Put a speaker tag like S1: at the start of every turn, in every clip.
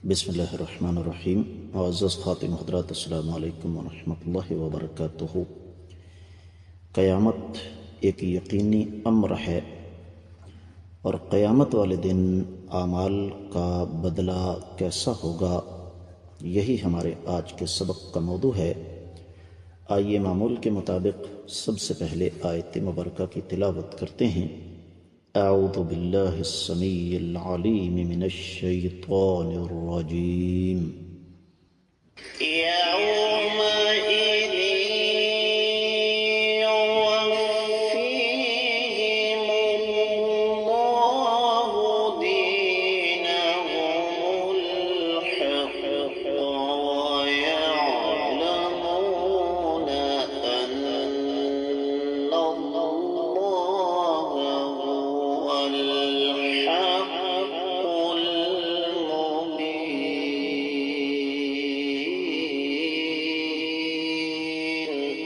S1: بسم اللہ الرحمن الرحیم۔ معزز خاتم حضرات، السلام علیکم ورحمۃ اللہ وبرکاتہ۔ قیامت ایک یقینی امر ہے اور قیامت والے دن اعمال کا بدلہ کیسا ہوگا، یہی ہمارے آج کے سبق کا موضوع ہے۔ آئیے معمول کے مطابق سب سے پہلے آیت مبارکہ کی تلاوت کرتے ہیں۔ اعوذ باللہ السمیع العلیم من الشیطان الرجیم۔
S2: يومئذ يوفيهم الله دينهم الحق ويعلمون أن الله هو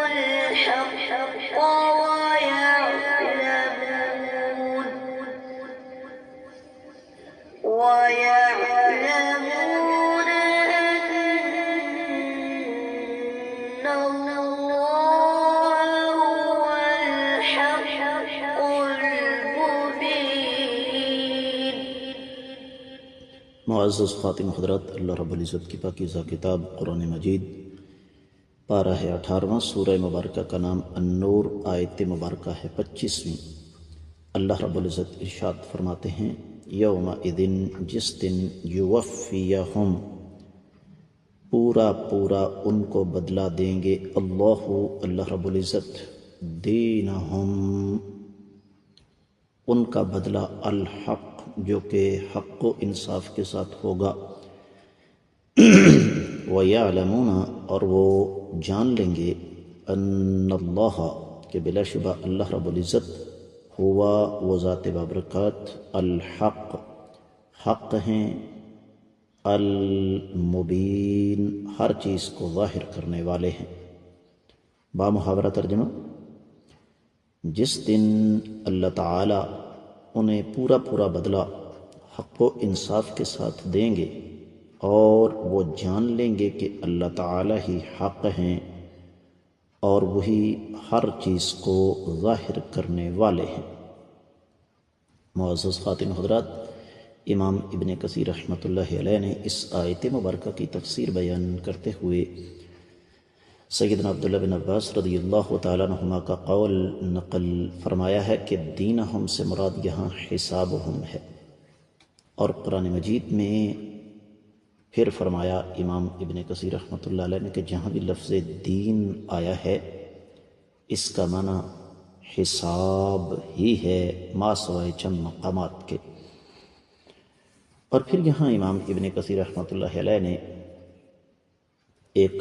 S2: الحق ويعلمون أن الله هو الحق المبين۔
S1: معزز خاتم حضرات، اللہ رب العزت کی پاکیزہ کتاب قرآن مجید، پارہ ہے 18واں، سورہ مبارکہ کا نام النور، آیت مبارکہ ہے 25ویں۔ اللہ رب العزت ارشاد فرماتے ہیں، یومئذ، جس دن، یوفیہم، پورا ان کو بدلہ دیں گے، اللہ رب العزت، دینہم، ان کا بدلہ، الحق، جو کہ حق و انصاف کے ساتھ ہوگا، وَيَعْلَمُونَ، اور وہ جان لیں گے، ان اللہ، کہ بلا شبہ اللہ رب العزت، ہوا، وہ ذات بابرکات، الحق، حق ہیں، المبین، ہر چیز کو ظاہر کرنے والے ہیں۔ بامحاورہ ترجمہ، جس دن اللہ تعالی انہیں پورا بدلہ حق و انصاف کے ساتھ دیں گے اور وہ جان لیں گے کہ اللہ تعالی ہی حق ہیں اور وہی ہر چیز کو ظاہر کرنے والے ہیں۔ معزز خاتم حضرات، امام ابن کثیر رحمۃ اللہ علیہ نے اس آیت مبارکہ کی تفسیر بیان کرتے ہوئے سیدنا عبداللہ بن عباس رضی اللہ تعالیٰ عنہما کا قول نقل فرمایا ہے کہ دینہم سے مراد یہاں حسابہم ہے، اور قرآن مجید میں پھر فرمایا امام ابن کثیر رحمۃ اللہ علیہ نے کہ جہاں بھی لفظ دین آیا ہے اس کا معنی حساب ہی ہے، ما سوائے چند مقامات کے۔ اور پھر یہاں امام ابن کثیر رحمۃ اللہ علیہ نے ایک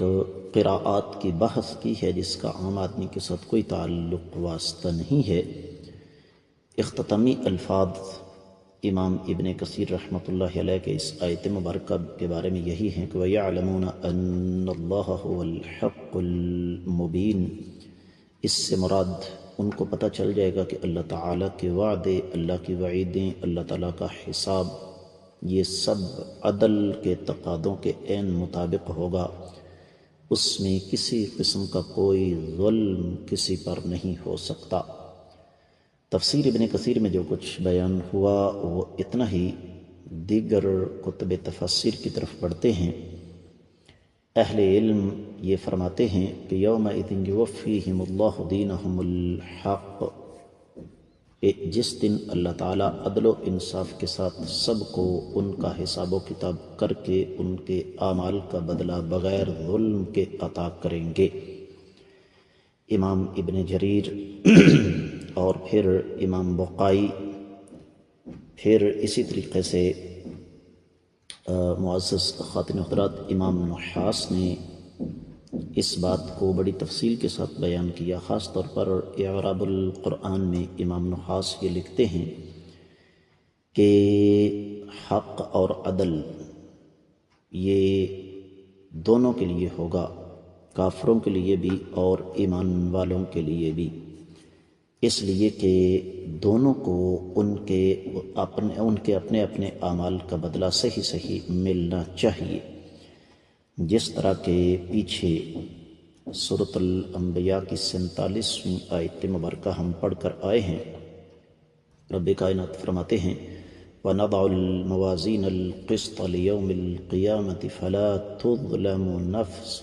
S1: قراءات کی بحث کی ہے جس کا عام آدمی کے ساتھ کوئی تعلق واسطہ نہیں ہے۔ اختتامی الفاظ امام ابن کثیر رحمۃ اللہ علیہ کے اس آیت مبارکہ کے بارے میں یہی ہیں کہ وَيَعْلَمُونَ أَنَّ اللَّهَ هُوَ الْحَقُّ الْمُبِينُ، اس سے مراد ان کو پتہ چل جائے گا کہ اللہ تعالیٰ کے وعدے، اللہ کی وعیدیں، اللہ تعالیٰ کا حساب، یہ سب عدل کے تقاضوں کے عین مطابق ہوگا، اس میں کسی قسم کا کوئی ظلم کسی پر نہیں ہو سکتا۔ تفسیر ابن کثیر میں جو کچھ بیان ہوا وہ اتنا ہی، دیگر کتب تفسیر کی طرف بڑھتے ہیں۔ اہل علم یہ فرماتے ہیں کہ یومئذ یوفیہم اللہ دینہم الحق، جس دن اللہ تعالیٰ عدل و انصاف کے ساتھ سب کو ان کا حساب و کتاب کر کے ان کے اعمال کا بدلہ بغیر ظلم کے عطا کریں گے۔ امام ابن جریر اور پھر امام بقائی، پھر اسی طریقے سے معزز خاتم حضرات امام نحاس نے اس بات کو بڑی تفصیل کے ساتھ بیان کیا۔ خاص طور پر اعراب القرآن میں امام نحاس یہ لکھتے ہیں کہ حق اور عدل یہ دونوں کے لیے ہوگا، کافروں کے لیے بھی اور ایمان والوں کے لیے بھی، اس لیے کہ دونوں کو ان کے اپنے اپنے اعمال کا بدلہ صحیح ملنا چاہیے۔ جس طرح کہ پیچھے سورۃ الانبیاء کی 47ویں آیت مبارکہ ہم پڑھ کر آئے ہیں، رب کائنات فرماتے ہیں وَنَضَعُ الْمَوَازِينَ الْقِسْطَ لِيَوْمِ الْقِيَامَةِ فَلَا تُظْلَمُ نَفْسٌ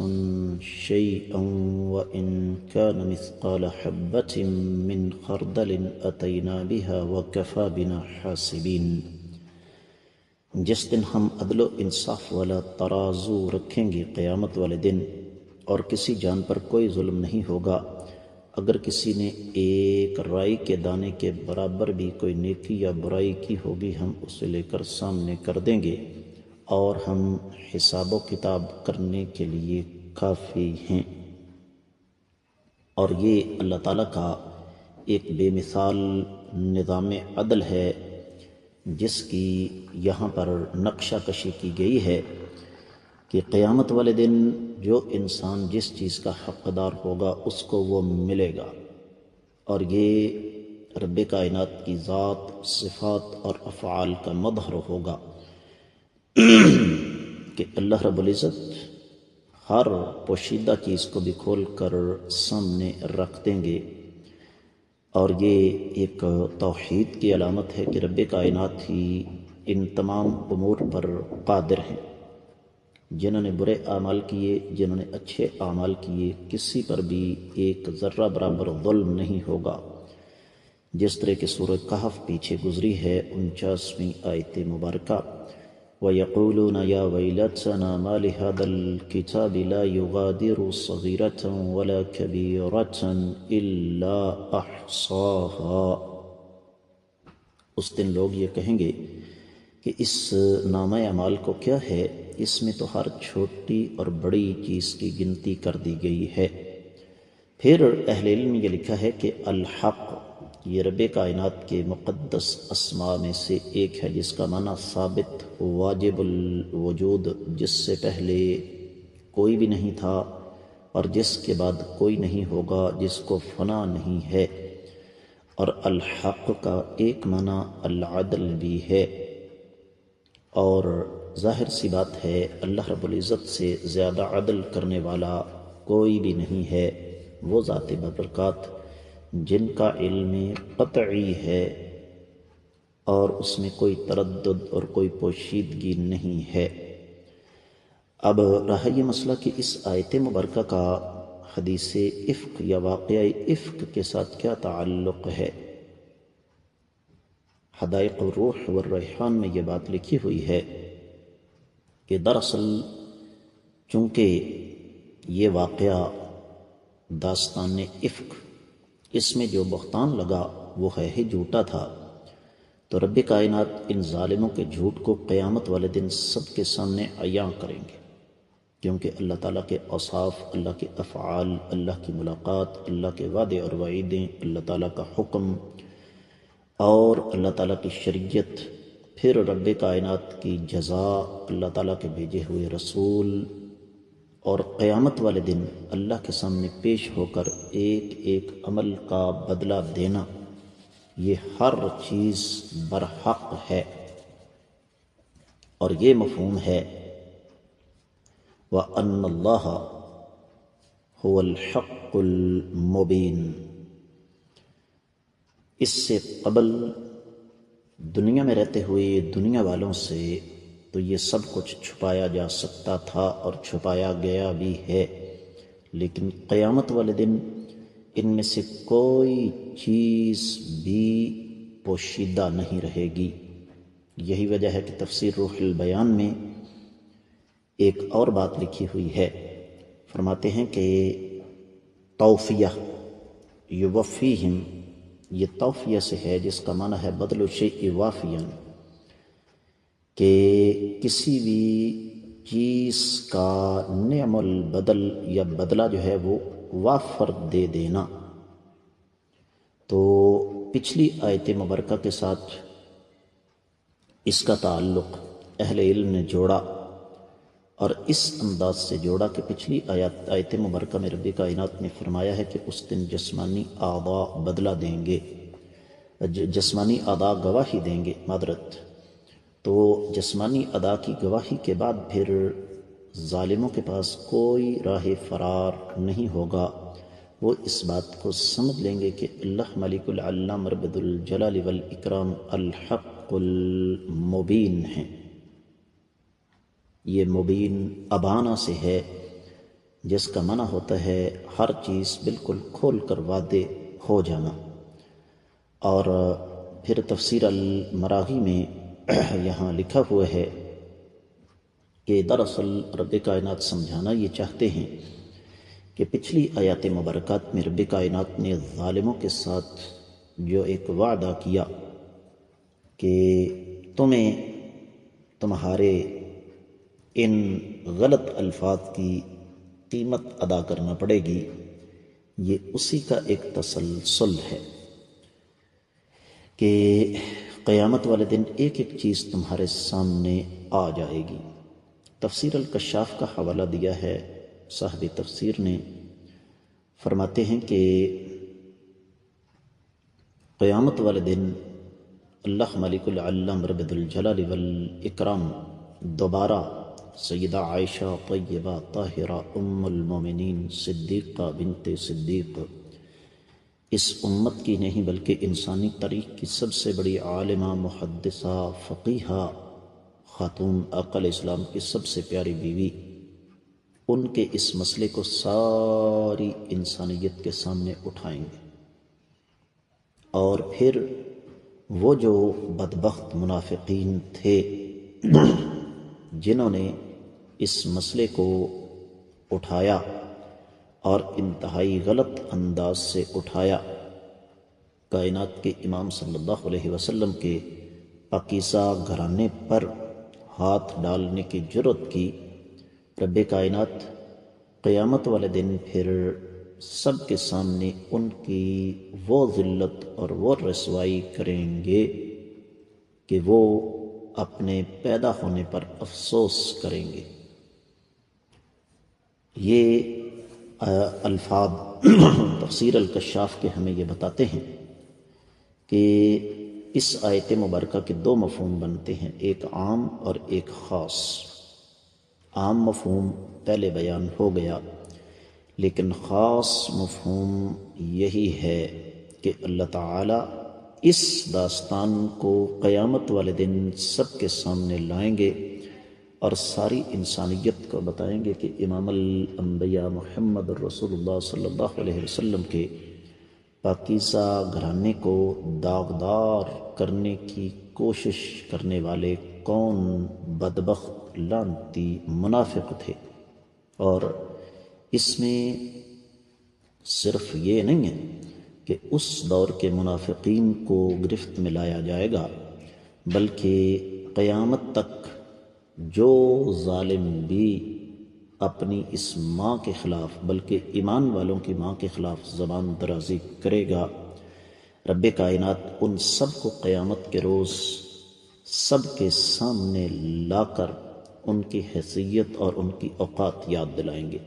S1: شَيْئًا وَإِنْ كَانَ مِثْقَالَ حَبَّةٍ مِّنْ خَرْدَلٍ أَتَيْنَا بِهَا وَكَفَى بِنَا حَاسِبِينَ۔ جس دن ہم عدل و انصاف والا ترازو رکھیں گے قیامت والے دن، اور کسی جان پر کوئی ظلم نہیں ہوگا، اگر کسی نے ایک رائی کے دانے کے برابر بھی کوئی نیکی یا برائی کی ہوگی ہم اسے لے کر سامنے کر دیں گے، اور ہم حساب و کتاب کرنے کے لیے کافی ہیں۔ اور یہ اللہ تعالیٰ کا ایک بے مثال نظام عدل ہے جس کی یہاں پر نقشہ کشی کی گئی ہے کہ قیامت والے دن جو انسان جس چیز کا حقدار ہوگا اس کو وہ ملے گا، اور یہ رب کائنات کی ذات، صفات اور افعال کا مظہر ہوگا کہ اللہ رب العزت ہر پوشیدہ چیز کو بھی کھول کر سامنے رکھ دیں گے۔ اور یہ ایک توحید کی علامت ہے کہ رب کائنات ہی ان تمام امور پر قادر ہیں۔ جنہوں نے برے اعمال کیے، جنہوں نے اچھے اعمال کیے، کسی پر بھی ایک ذرہ برابر ظلم نہیں ہوگا۔ جس طرح کہ سورہ کہف پیچھے گزری ہے 49ویں آیت مبارکہ، وَيَقُولُونَ يَا وَيْلَتَنَا مَا لِهَذَا الْكِتَابِ لَا يُغَادِرُ صَغِيرَةً وَلَا كَبِيرَةً إِلَّا أَحْصَاهَا۔ اس دن لوگ یہ کہیں گے کہ اس نامہ اعمال کو کیا ہے، اس میں تو ہر چھوٹی اور بڑی چیز کی گنتی کر دی گئی ہے۔ پھر اہل علم یہ لکھا ہے کہ الحق یہ رب کائنات کے مقدس اسماء میں سے ایک ہے، جس کا معنی ثابت، واجب الوجود، جس سے پہلے کوئی بھی نہیں تھا اور جس کے بعد کوئی نہیں ہوگا، جس کو فنا نہیں ہے۔ اور الحق کا ایک معنی العدل بھی ہے، اور ظاہر سی بات ہے اللہ رب العزت سے زیادہ عدل کرنے والا کوئی بھی نہیں ہے۔ وہ ذات ببرکات جن کا علم قطعی ہے اور اس میں کوئی تردد اور کوئی پوشیدگی نہیں ہے۔ اب رہا یہ مسئلہ کہ اس آیت مبارکہ کا حدیث افک یا واقعہ افک کے ساتھ کیا تعلق ہے۔ حدائق الروح والریحان میں یہ بات لکھی ہوئی ہے کہ دراصل چونکہ یہ واقعہ داستان افک، اس میں جو بہتان لگا وہ ہے ہی جھوٹا تھا، تو رب کائنات ان ظالموں کے جھوٹ کو قیامت والے دن سب کے سامنے عیاں کریں گے، کیونکہ اللہ تعالیٰ کے اوصاف، اللہ کے افعال، اللہ کی ملاقات، اللہ کے وعدے اور وعیدیں، اللہ تعالیٰ کا حکم اور اللہ تعالیٰ کی شریعت، پھر رب کائنات کی جزا، اللہ تعالیٰ کے بھیجے ہوئے رسول، اور قیامت والے دن اللہ کے سامنے پیش ہو کر ایک ایک عمل کا بدلہ دینا، یہ ہر چیز برحق ہے۔ اور یہ مفہوم ہے وَأَنَّ اللَّهَ هُوَ الْحَقُّ الْمُبِينُ۔ اس سے قبل دنیا میں رہتے ہوئے دنیا والوں سے تو یہ سب کچھ چھپایا جا سکتا تھا اور چھپایا گیا بھی ہے، لیکن قیامت والے دن ان میں سے کوئی چیز بھی پوشیدہ نہیں رہے گی۔ یہی وجہ ہے کہ تفسیر روح البیان میں ایک اور بات لکھی ہوئی ہے، فرماتے ہیں کہ توفیہ یوفیہم، یہ توفیہ سے ہے جس کا معنی ہے بدل الشیء وافیاً، کہ کسی بھی چیز کا نعم البدل یا بدلہ جو ہے وہ وافر دے دینا۔ تو پچھلی آیت مبارکہ کے ساتھ اس کا تعلق اہل علم نے جوڑا اور اس انداز سے جوڑا کہ پچھلی آیت مبارکہ میں رب کائنات نے فرمایا ہے کہ اس دن جسمانی اعضاء بدلہ دیں گے، جسمانی اعضاء گواہی دیں گے، معذرت، تو جسمانی ادا کی گواہی کے بعد پھر ظالموں کے پاس کوئی راہ فرار نہیں ہوگا۔ وہ اس بات کو سمجھ لیں گے کہ اللہ ملک العلام رب الجلال والاکرام الحق المبین ہیں۔ یہ مبین ابانا سے ہے، جس کا معنی ہوتا ہے ہر چیز بالکل کھول کر واضح ہو جانا۔ اور پھر تفسیر المراغی میں یہاں لکھا ہوا ہے کہ دراصل رب کائنات سمجھانا یہ چاہتے ہیں کہ پچھلی آیات مبارکات میں رب کائنات نے ظالموں کے ساتھ جو ایک وعدہ کیا کہ تمہیں تمہارے ان غلط الفاظ کی قیمت ادا کرنا پڑے گی، یہ اسی کا ایک تسلسل ہے کہ قیامت والے دن ایک ایک چیز تمہارے سامنے آ جائے گی۔ تفسیر الکشاف کا حوالہ دیا ہے صاحب تفسیر نے، فرماتے ہیں کہ قیامت والے دن اللہ ملک العلام رب الجلال والاکرام دوبارہ سیدہ عائشہ طیبہ طاہرہ ام المومنین صدیقہ بنت صدیق، اس امت کی نہیں بلکہ انسانی تاریخ کی سب سے بڑی عالمہ، محدثہ، فقیہہ خاتون، آقا علیہ السلام کی سب سے پیاری بیوی، ان کے اس مسئلے کو ساری انسانیت کے سامنے اٹھائیں گے، اور پھر وہ جو بدبخت منافقین تھے جنہوں نے اس مسئلے کو اٹھایا اور انتہائی غلط انداز سے اٹھایا، کائنات کے امام صلی اللہ علیہ وسلم کے پاکیزہ گھرانے پر ہاتھ ڈالنے کی جرأت کی، رب کائنات قیامت والے دن پھر سب کے سامنے ان کی وہ ذلت اور وہ رسوائی کریں گے کہ وہ اپنے پیدا ہونے پر افسوس کریں گے۔ یہ الفاظ تفسیر الکشاف کے ہمیں یہ بتاتے ہیں کہ اس آیت مبارکہ کے دو مفہوم بنتے ہیں، ایک عام اور ایک خاص۔ عام مفہوم پہلے بیان ہو گیا، لیکن خاص مفہوم یہی ہے کہ اللہ تعالیٰ اس داستان کو قیامت والے دن سب کے سامنے لائیں گے اور ساری انسانیت کو بتائیں گے کہ امام الانبیاء محمد رسول اللہ صلی اللہ علیہ وسلم کے پاکیزہ گھرانے کو داغدار کرنے کی کوشش کرنے والے کون بدبخت لعنتی منافق تھے۔ اور اس میں صرف یہ نہیں ہے کہ اس دور کے منافقین کو گرفت میں لایا جائے گا، بلکہ قیامت تک جو ظالم بھی اپنی اس ماں کے خلاف بلکہ ایمان والوں کی ماں کے خلاف زبان درازی کرے گا، رب کائنات ان سب کو قیامت کے روز سب کے سامنے لا کر ان کی حیثیت اور ان کی اوقات یاد دلائیں گے۔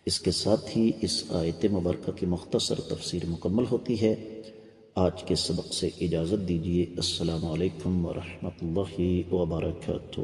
S1: اس کے ساتھ ہی اس آیت مبارکہ کی مختصر تفسیر مکمل ہوتی ہے۔ آج کے سبق سے اجازت دیجیے۔ السلام علیکم ورحمۃ اللہ وبرکاتہ۔